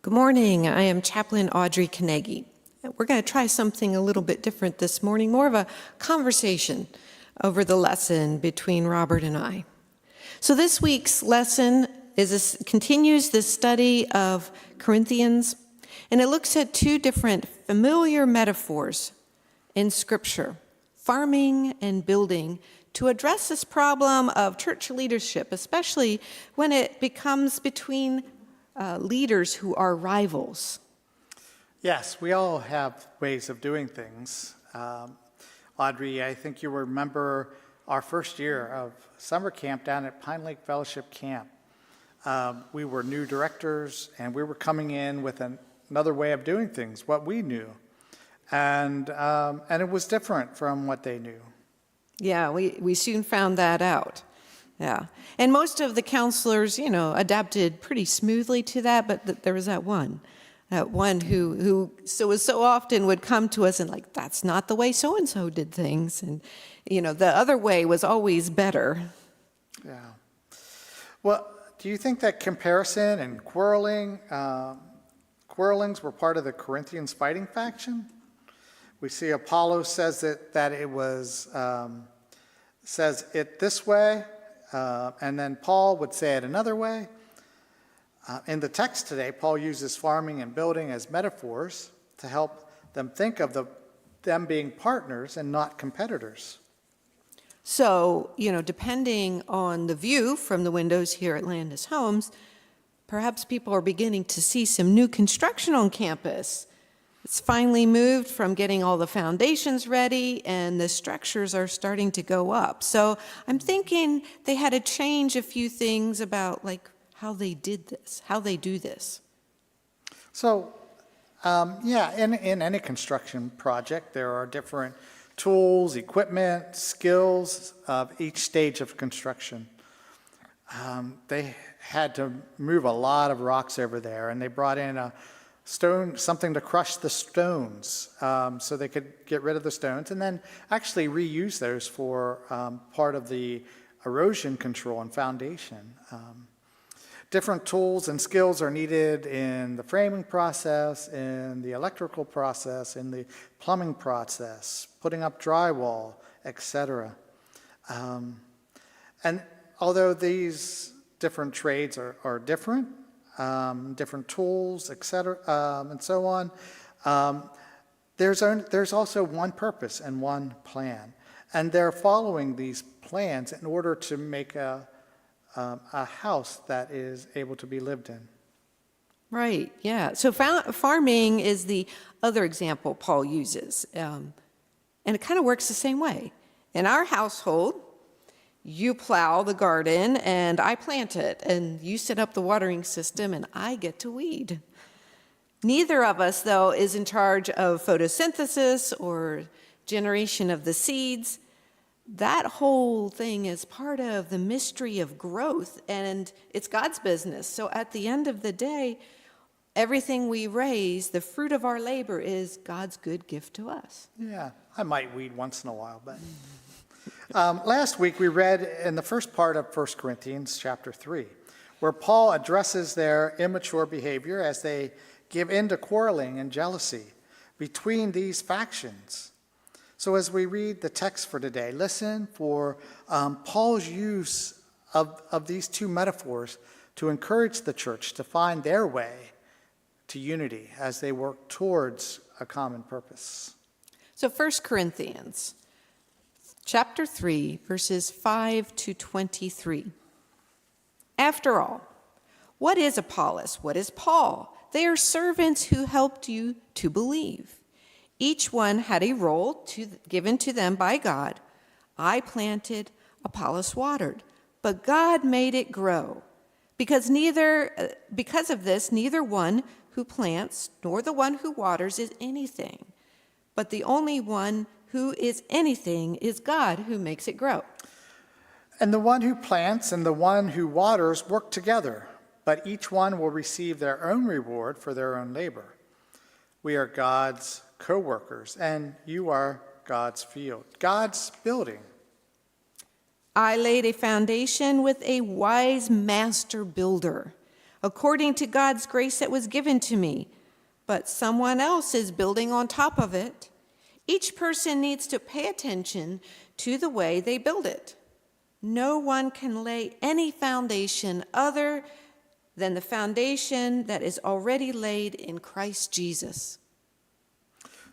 Good morning. I am Chaplain Audrey Carnegie. We're going to try something a little bit different this morning, more of a conversation over the lesson between Robert and I. So this week's lesson continues the study of Corinthians, and it looks at two different familiar metaphors in Scripture, farming and building, to address this problem of church leadership, especially when it becomes between leaders who are rivals. Yes, we all have ways of doing things. Audrey, I think you remember our first year of summer camp down at Pine Lake Fellowship Camp. We were new directors, and we were coming in with another way of doing things, what we knew. And it was different from what they knew. Yeah, we soon found that out. Yeah. And most of the counselors, adapted pretty smoothly to that, but there was that one who so often would come to us and that's not the way so-and-so did things. And, the other way was always better. Yeah. Well, do you think that comparison and quarrelings were part of the Corinthians fighting faction? We see Apollo says that it was, says it this way, and then Paul would say it another way. In the text today, Paul uses farming and building as metaphors to help them think of them being partners and not competitors. So, depending on the view from the windows here at Landis Homes, perhaps people are beginning to see some new construction on campus. It's finally moved from getting all the foundations ready, and the structures are starting to go up. So I'm thinking they had to change a few things about how they did this, how they do this. So, in any construction project, there are different tools, equipment, skills of each stage of construction. They had to move a lot of rocks over there, and they brought in a stone, something to crush the stones, so they could get rid of the stones and then actually reuse those for part of the erosion control and foundation. Different tools and skills are needed in the framing process, in the electrical process, in the plumbing process, putting up drywall, etc. And although these different trades are different, different tools, etc., and so on, there's also one purpose and one plan. And they're following these plans in order to make a house that is able to be lived in. Right, yeah. So farming is the other example Paul uses. And it kind of works the same way. In our household, you plow the garden and I plant it, and you set up the watering system and I get to weed. Neither of us, though, is in charge of photosynthesis or generation of the seeds. That whole thing is part of the mystery of growth, and it's God's business. So at the end of the day, everything we raise, the fruit of our labor, is God's good gift to us. Yeah, I might weed once in a while, but... Last week we read in the first part of 1 Corinthians chapter 3, where Paul addresses their immature behavior as they give in to quarreling and jealousy between these factions. So as we read the text for today, listen for Paul's use of these two metaphors to encourage the church to find their way to unity as they work towards a common purpose. So 1 Corinthians chapter 3, verses 5 to 23. After all, what is Apollos? What is Paul? They are servants who helped you to believe. Each one had a role given to them by God. I planted, Apollos watered, but God made it grow. Because of this, neither one who plants nor the one who waters is anything, but the only one who is anything is God who makes it grow. And the one who plants and the one who waters work together, but each one will receive their own reward for their own labor. We are God's co-workers, and you are God's field, God's building. I laid a foundation with a wise master builder. according to God's grace that was given to me, but someone else is building on top of it. Each person needs to pay attention to the way they build it. No one can lay any foundation other than the foundation that is already laid in Christ Jesus.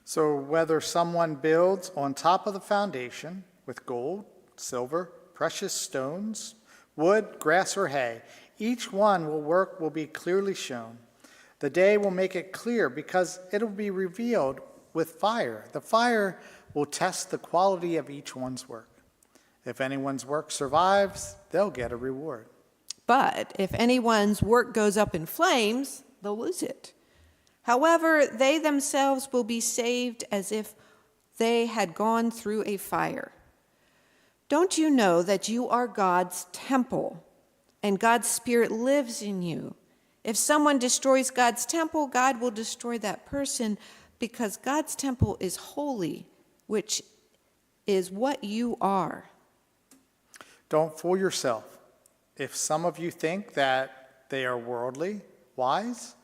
So whether someone builds on top of the foundation with gold, silver, precious stones, wood, grass, or hay, each one will be clearly shown. The day will make it clear because it will be revealed with fire. The fire will test the quality of each one's work. If anyone's work survives, they'll get a reward. But if anyone's work goes up in flames, they'll lose it. However, they themselves will be saved as if they had gone through a fire. Don't you know that you are God's temple, and God's Spirit lives in you? If someone destroys God's temple, God will destroy that person, because God's temple is holy, which is what you are. Don't fool yourself. If some of you think that they are worldly, wise,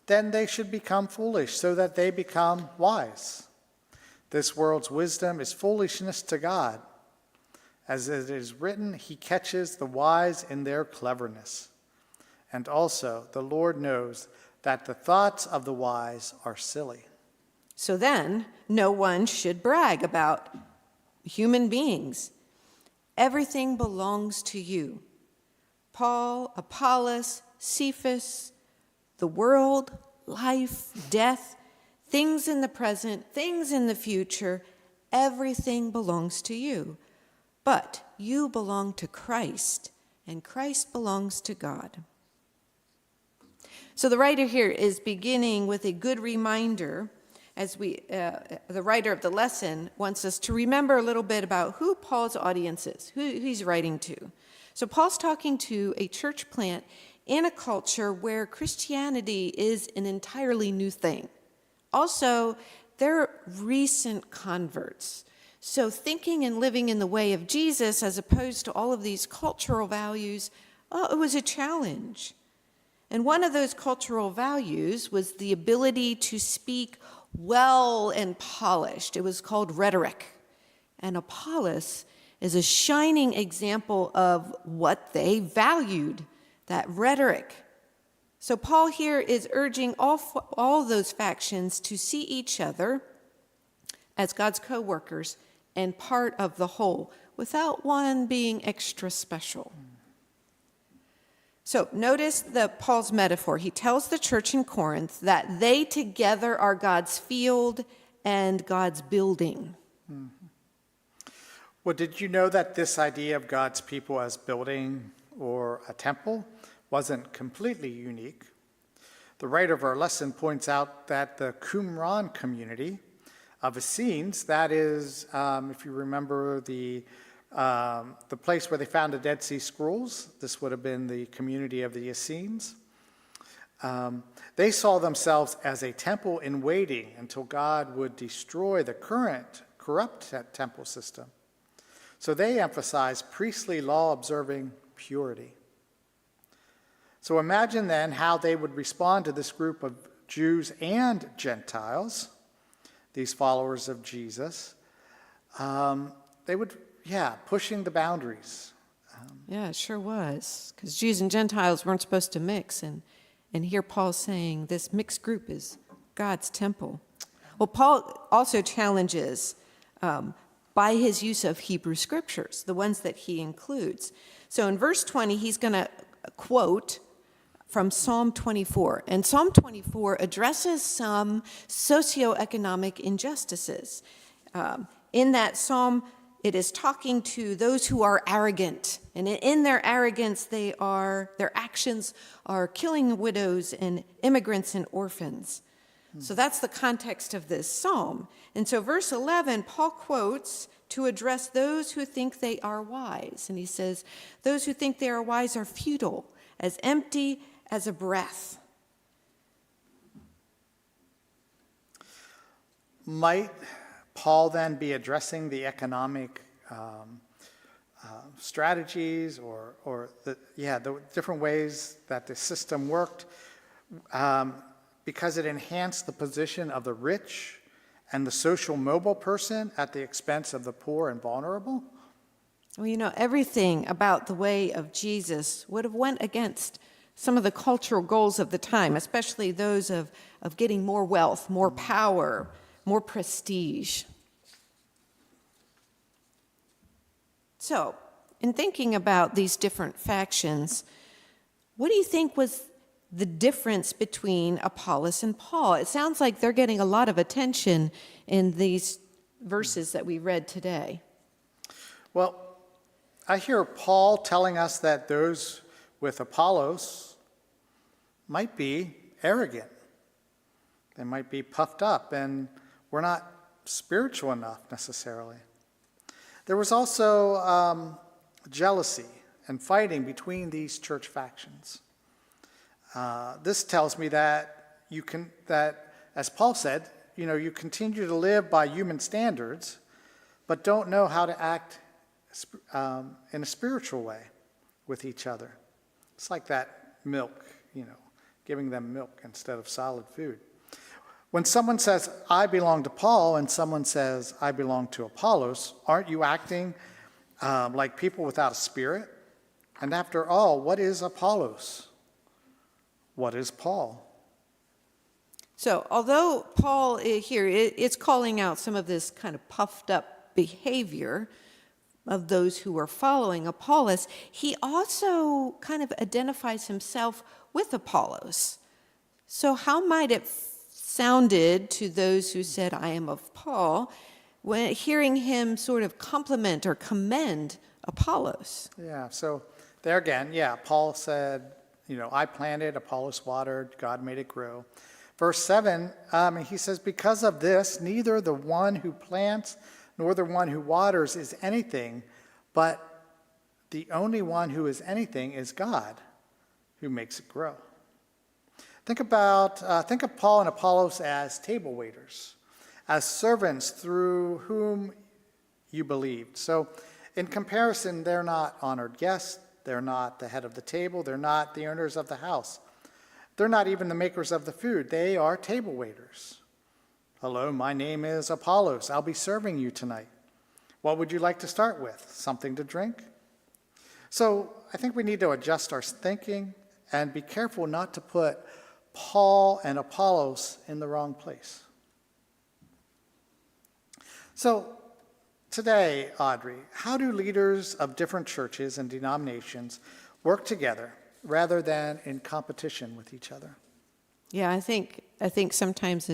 then they should become foolish so that they become wise. This world's wisdom is foolishness to God. As it is written, he catches the wise in their cleverness. And also, the Lord knows that the thoughts of the wise are silly. So then, no one should brag about human beings. Everything belongs to you. Paul, Apollos, Cephas, the world, life, death, things in the present, things in the future, everything belongs to you. But you belong to Christ, and Christ belongs to God. So the writer here is beginning with a good reminder, as the writer of the lesson wants us to remember a little bit about who Paul's audience is, who he's writing to. So Paul's talking to a church plant in a culture where Christianity is an entirely new thing. Also, they're recent converts. So thinking and living in the way of Jesus as opposed to all of these cultural values, it was a challenge. And one of those cultural values was the ability to speak well and polished. It was called rhetoric. And Apollos is a shining example of what they valued, that rhetoric. So Paul here is urging all those factions to see each other as God's co-workers and part of the whole, without one being extra special. So notice Paul's metaphor. He tells the church in Corinth that they together are God's field and God's building. Mm-hmm. Well, did you know that this idea of God's people as building or a temple wasn't completely unique? The writer of our lesson points out that the Qumran community of Essenes, that is, if you remember the place where they found the Dead Sea Scrolls, this would have been the community of the Essenes. They saw themselves as a temple in waiting until God would destroy the current corrupt temple system. So they emphasized priestly law-observing purity. So imagine then how they would respond to this group of Jews and Gentiles, these followers of Jesus. They would, pushing the boundaries. Yeah, it sure was, because Jews and Gentiles weren't supposed to mix, and here Paul's saying this mixed group is God's temple. Well, Paul also challenges by his use of Hebrew scriptures, the ones that he includes. So in verse 20, he's going to quote from Psalm 24. And Psalm 24 addresses some socioeconomic injustices. In that psalm, it is talking to those who are arrogant. And in their arrogance, their actions are killing widows and immigrants and orphans. So that's the context of this psalm. And so verse 11, Paul quotes to address those who think they are wise. And he says, those who think they are wise are futile, as empty as a breath. Might Paul then be addressing the economic strategies or the different ways that the system worked, because it enhanced the position of the rich and the social mobile person at the expense of the poor and vulnerable? Well, you know, everything about the way of Jesus would have went against some of the cultural goals of the time, especially those of getting more wealth, more power, more prestige. So, in thinking about these different factions, what do you think was the difference between Apollos and Paul? It sounds like they're getting a lot of attention in these verses that we read today. Well, I hear Paul telling us that those with Apollos might be arrogant. They might be puffed up, and we're not spiritual enough necessarily. There was also jealousy and fighting between these church factions. This tells me that as Paul said, you continue to live by human standards, but don't know how to act in a spiritual way with each other. It's like that milk, giving them milk instead of solid food. When someone says, I belong to Paul, and someone says, I belong to Apollos, aren't you acting like people without a spirit? And after all, what is Apollos? What is Paul? So, although Paul here is calling out some of this kind of puffed up behavior of those who are following Apollos, he also kind of identifies himself with Apollos. So how might it sounded to those who said, I am of Paul, when hearing him sort of compliment or commend Apollos? Yeah, so there again, Paul said, I planted, Apollos watered, God made it grow. Verse 7, he says, because of this, neither the one who plants nor the one who waters is anything, but the only one who is anything is God, who makes it grow. Think of Paul and Apollos as table waiters, as servants through whom you believed. So in comparison, they're not honored guests, they're not the head of the table, they're not the owners of the house. They're not even the makers of the food. They are table waiters. Hello, my name is Apollos. I'll be serving you tonight. What would you like to start with? Something to drink? So I think we need to adjust our thinking and be careful not to put Paul and Apollos in the wrong place. So today, Audrey, how do leaders of different churches and denominations work together rather than in competition with each other? Yeah, I think sometimes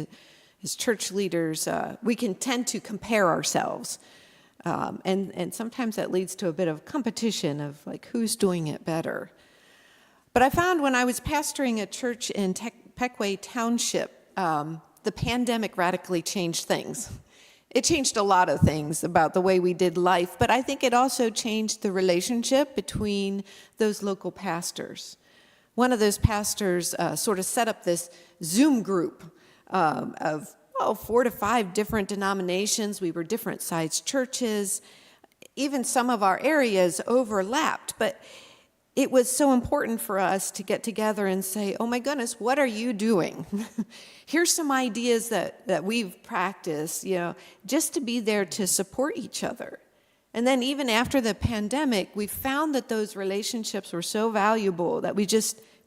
as church leaders, we can tend to compare ourselves. And sometimes that leads to a bit of competition of like who's doing it better. But I found when I was pastoring a church in Pequay Township, the pandemic radically changed things. It changed a lot of things about the way we did life, but I think it also changed the relationship between those local pastors. One of those pastors sort of set up this Zoom group of 4 to 5 different denominations. We were different sized churches. Even some of our areas overlapped, but it was so important for us to get together and say, oh my goodness, what are you doing? Here's some ideas that we've practiced, just to be there to support each other. And then even after the pandemic, we found that those relationships were so valuable that we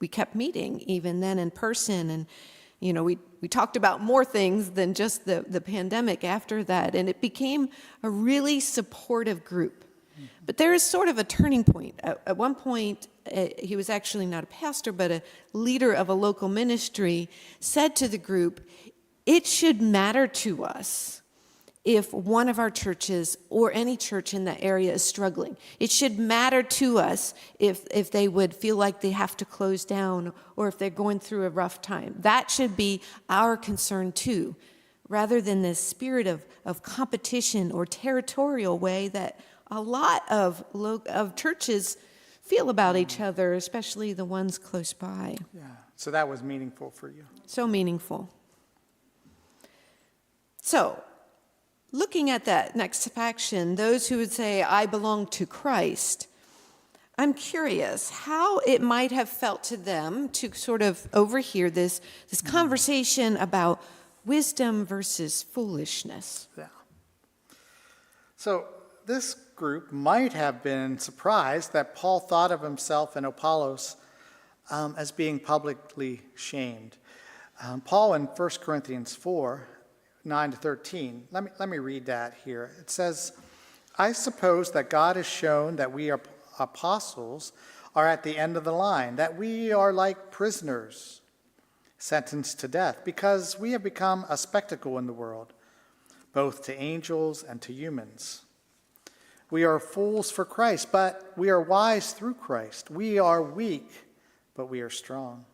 kept meeting even then in person. And, we talked about more things than just the pandemic after that. And it became a really supportive group. But there is sort of a turning point. At one point, he was actually not a pastor, but a leader of a local ministry, said to the group, it should matter to us if one of our churches or any church in that area is struggling. It should matter to us if they would feel like they have to close down or if they're going through a rough time. That should be our concern too, rather than this spirit of competition or territorial way that a lot of churches feel about each other, especially the ones close by. Yeah, so that was meaningful for you. So meaningful. So, looking at that next faction, those who would say, I belong to Christ, I'm curious how it might have felt to them to sort of overhear this conversation about wisdom versus foolishness. Yeah. So this group might have been surprised that Paul thought of himself and Apollos as being publicly shamed. Paul in 1 Corinthians 4, 9 to 13, let me read that here. It says, I suppose that God has shown that we are apostles are at the end of the line, that we are like prisoners sentenced to death, because we have become a spectacle in the world, both to angels and to humans. We are fools for Christ, but we are wise through Christ. We are weak, but we are strong.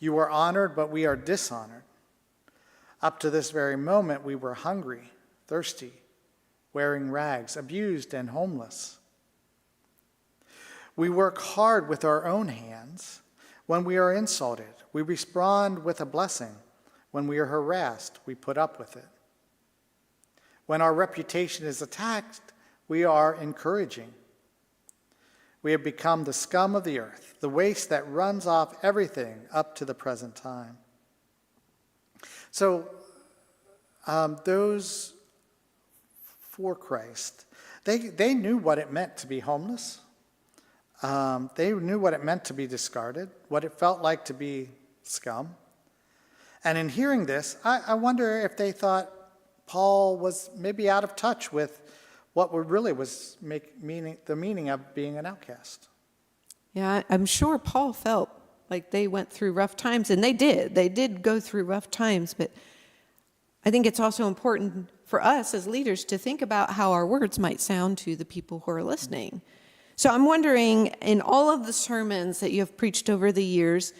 You are honored, but we are dishonored. Up to this very moment, we were hungry, thirsty, wearing rags, abused, and homeless. We work hard with our own hands. When we are insulted, we respond with a blessing. When we are harassed, we put up with it. When our reputation is attacked, we are encouraging. We have become the scum of the earth, the waste that runs off everything up to the present time. So those for Christ, they knew what it meant to be homeless. They knew what it meant to be discarded, what it felt like to be scum. And in hearing this, I wonder if they thought Paul was maybe out of touch with what really was the meaning of being an outcast. Yeah, I'm sure Paul felt like they went through rough times, and they did. They did go through rough times, but I think it's also important for us as leaders to think about how our words might sound to the people who are listening. So I'm wondering, in all of the sermons that you have preached over the years,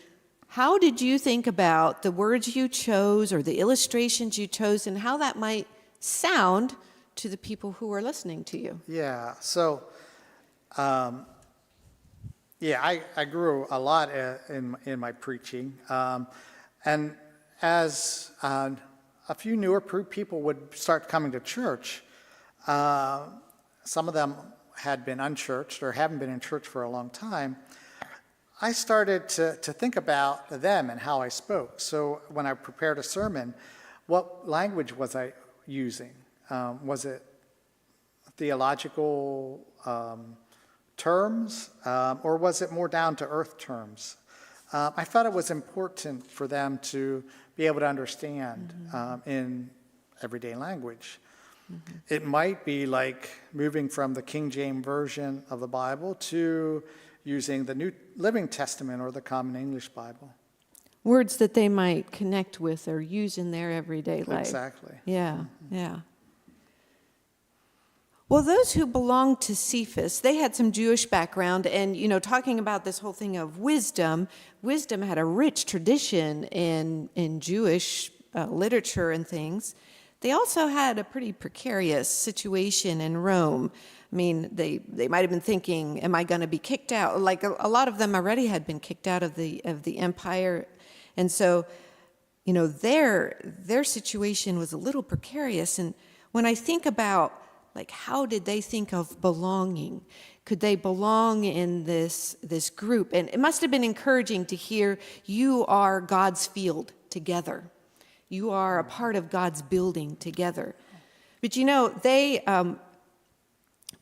how did you think about the words you chose or the illustrations you chose and how that might sound to the people who are listening to you? Yeah, so, I grew a lot in my preaching. And as a few newer people would start coming to church, some of them had been unchurched or haven't been in church for a long time, I started to think about them and how I spoke. So when I prepared a sermon, what language was I using? Was it theological terms, or was it more down-to-earth terms? I thought it was important for them to be able to understand in everyday language. Mm-hmm. It might be like moving from the King James Version of the Bible to using the New Living Testament or the Common English Bible. Words that they might connect with or use in their everyday life. Exactly. Yeah, yeah. Well, those who belonged to Cephas, they had some Jewish background, and, talking about this whole thing of wisdom had a rich tradition in Jewish literature and things. They also had a pretty precarious situation in Rome. I mean, they might have been thinking, am I going to be kicked out? Like a lot of them already had been kicked out of the empire. And so, their situation was a little precarious. And when I think about, how did they think of belonging? Could they belong in this group? And it must have been encouraging to hear, you are God's field together. You are a part of God's building together. But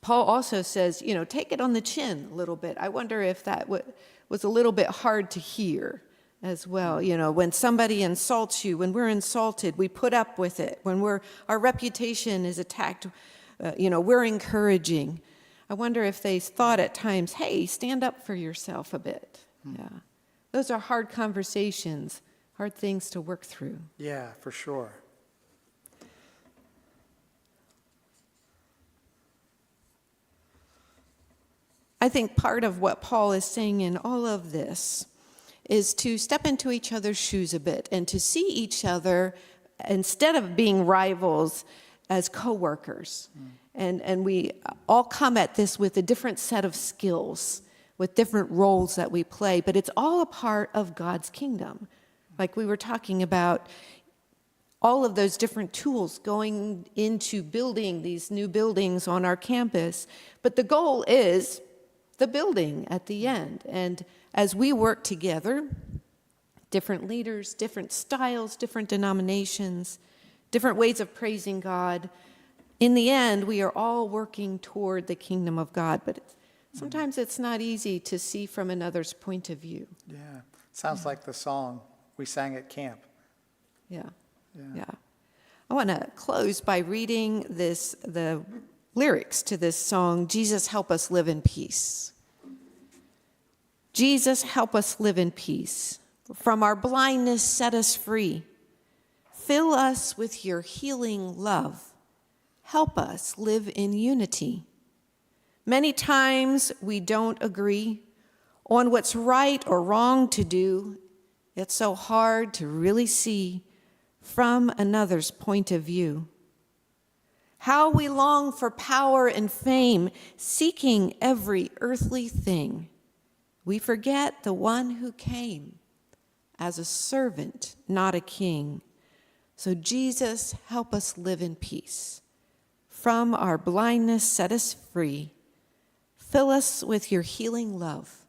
Paul also says, take it on the chin a little bit. I wonder if that was a little bit hard to hear as well. When somebody insults you, when we're insulted, we put up with it. When our reputation is attacked, we're encouraging. I wonder if they thought at times, hey, stand up for yourself a bit. Yeah. Those are hard conversations, hard things to work through. Yeah, for sure. I think part of what Paul is saying in all of this is to step into each other's shoes a bit and to see each other, instead of being rivals, as co-workers. And we all come at this with a different set of skills, with different roles that we play, but it's all a part of God's kingdom. Like we were talking about, all of those different tools going into building these new buildings on our campus. But the goal is the building at the end. And as we work together, different leaders, different styles, different denominations, different ways of praising God, in the end, we are all working toward the kingdom of God. But sometimes it's not easy to see from another's point of view. Yeah, sounds like the song we sang at camp. Yeah. Yeah. I want to close by reading the lyrics to this song, Jesus, Help Us Live in Peace. Jesus, help us live in peace. From our blindness, set us free. Fill us with your healing love. Help us live in unity. Many times we don't agree on what's right or wrong to do. It's so hard to really see from another's point of view. How we long for power and fame, seeking every earthly thing. We forget the one who came as a servant, not a king. So Jesus, help us live in peace. From our blindness, set us free. Fill us with your healing love.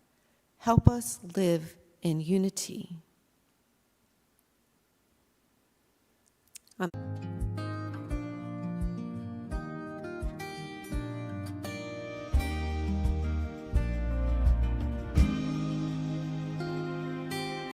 Help us live in unity.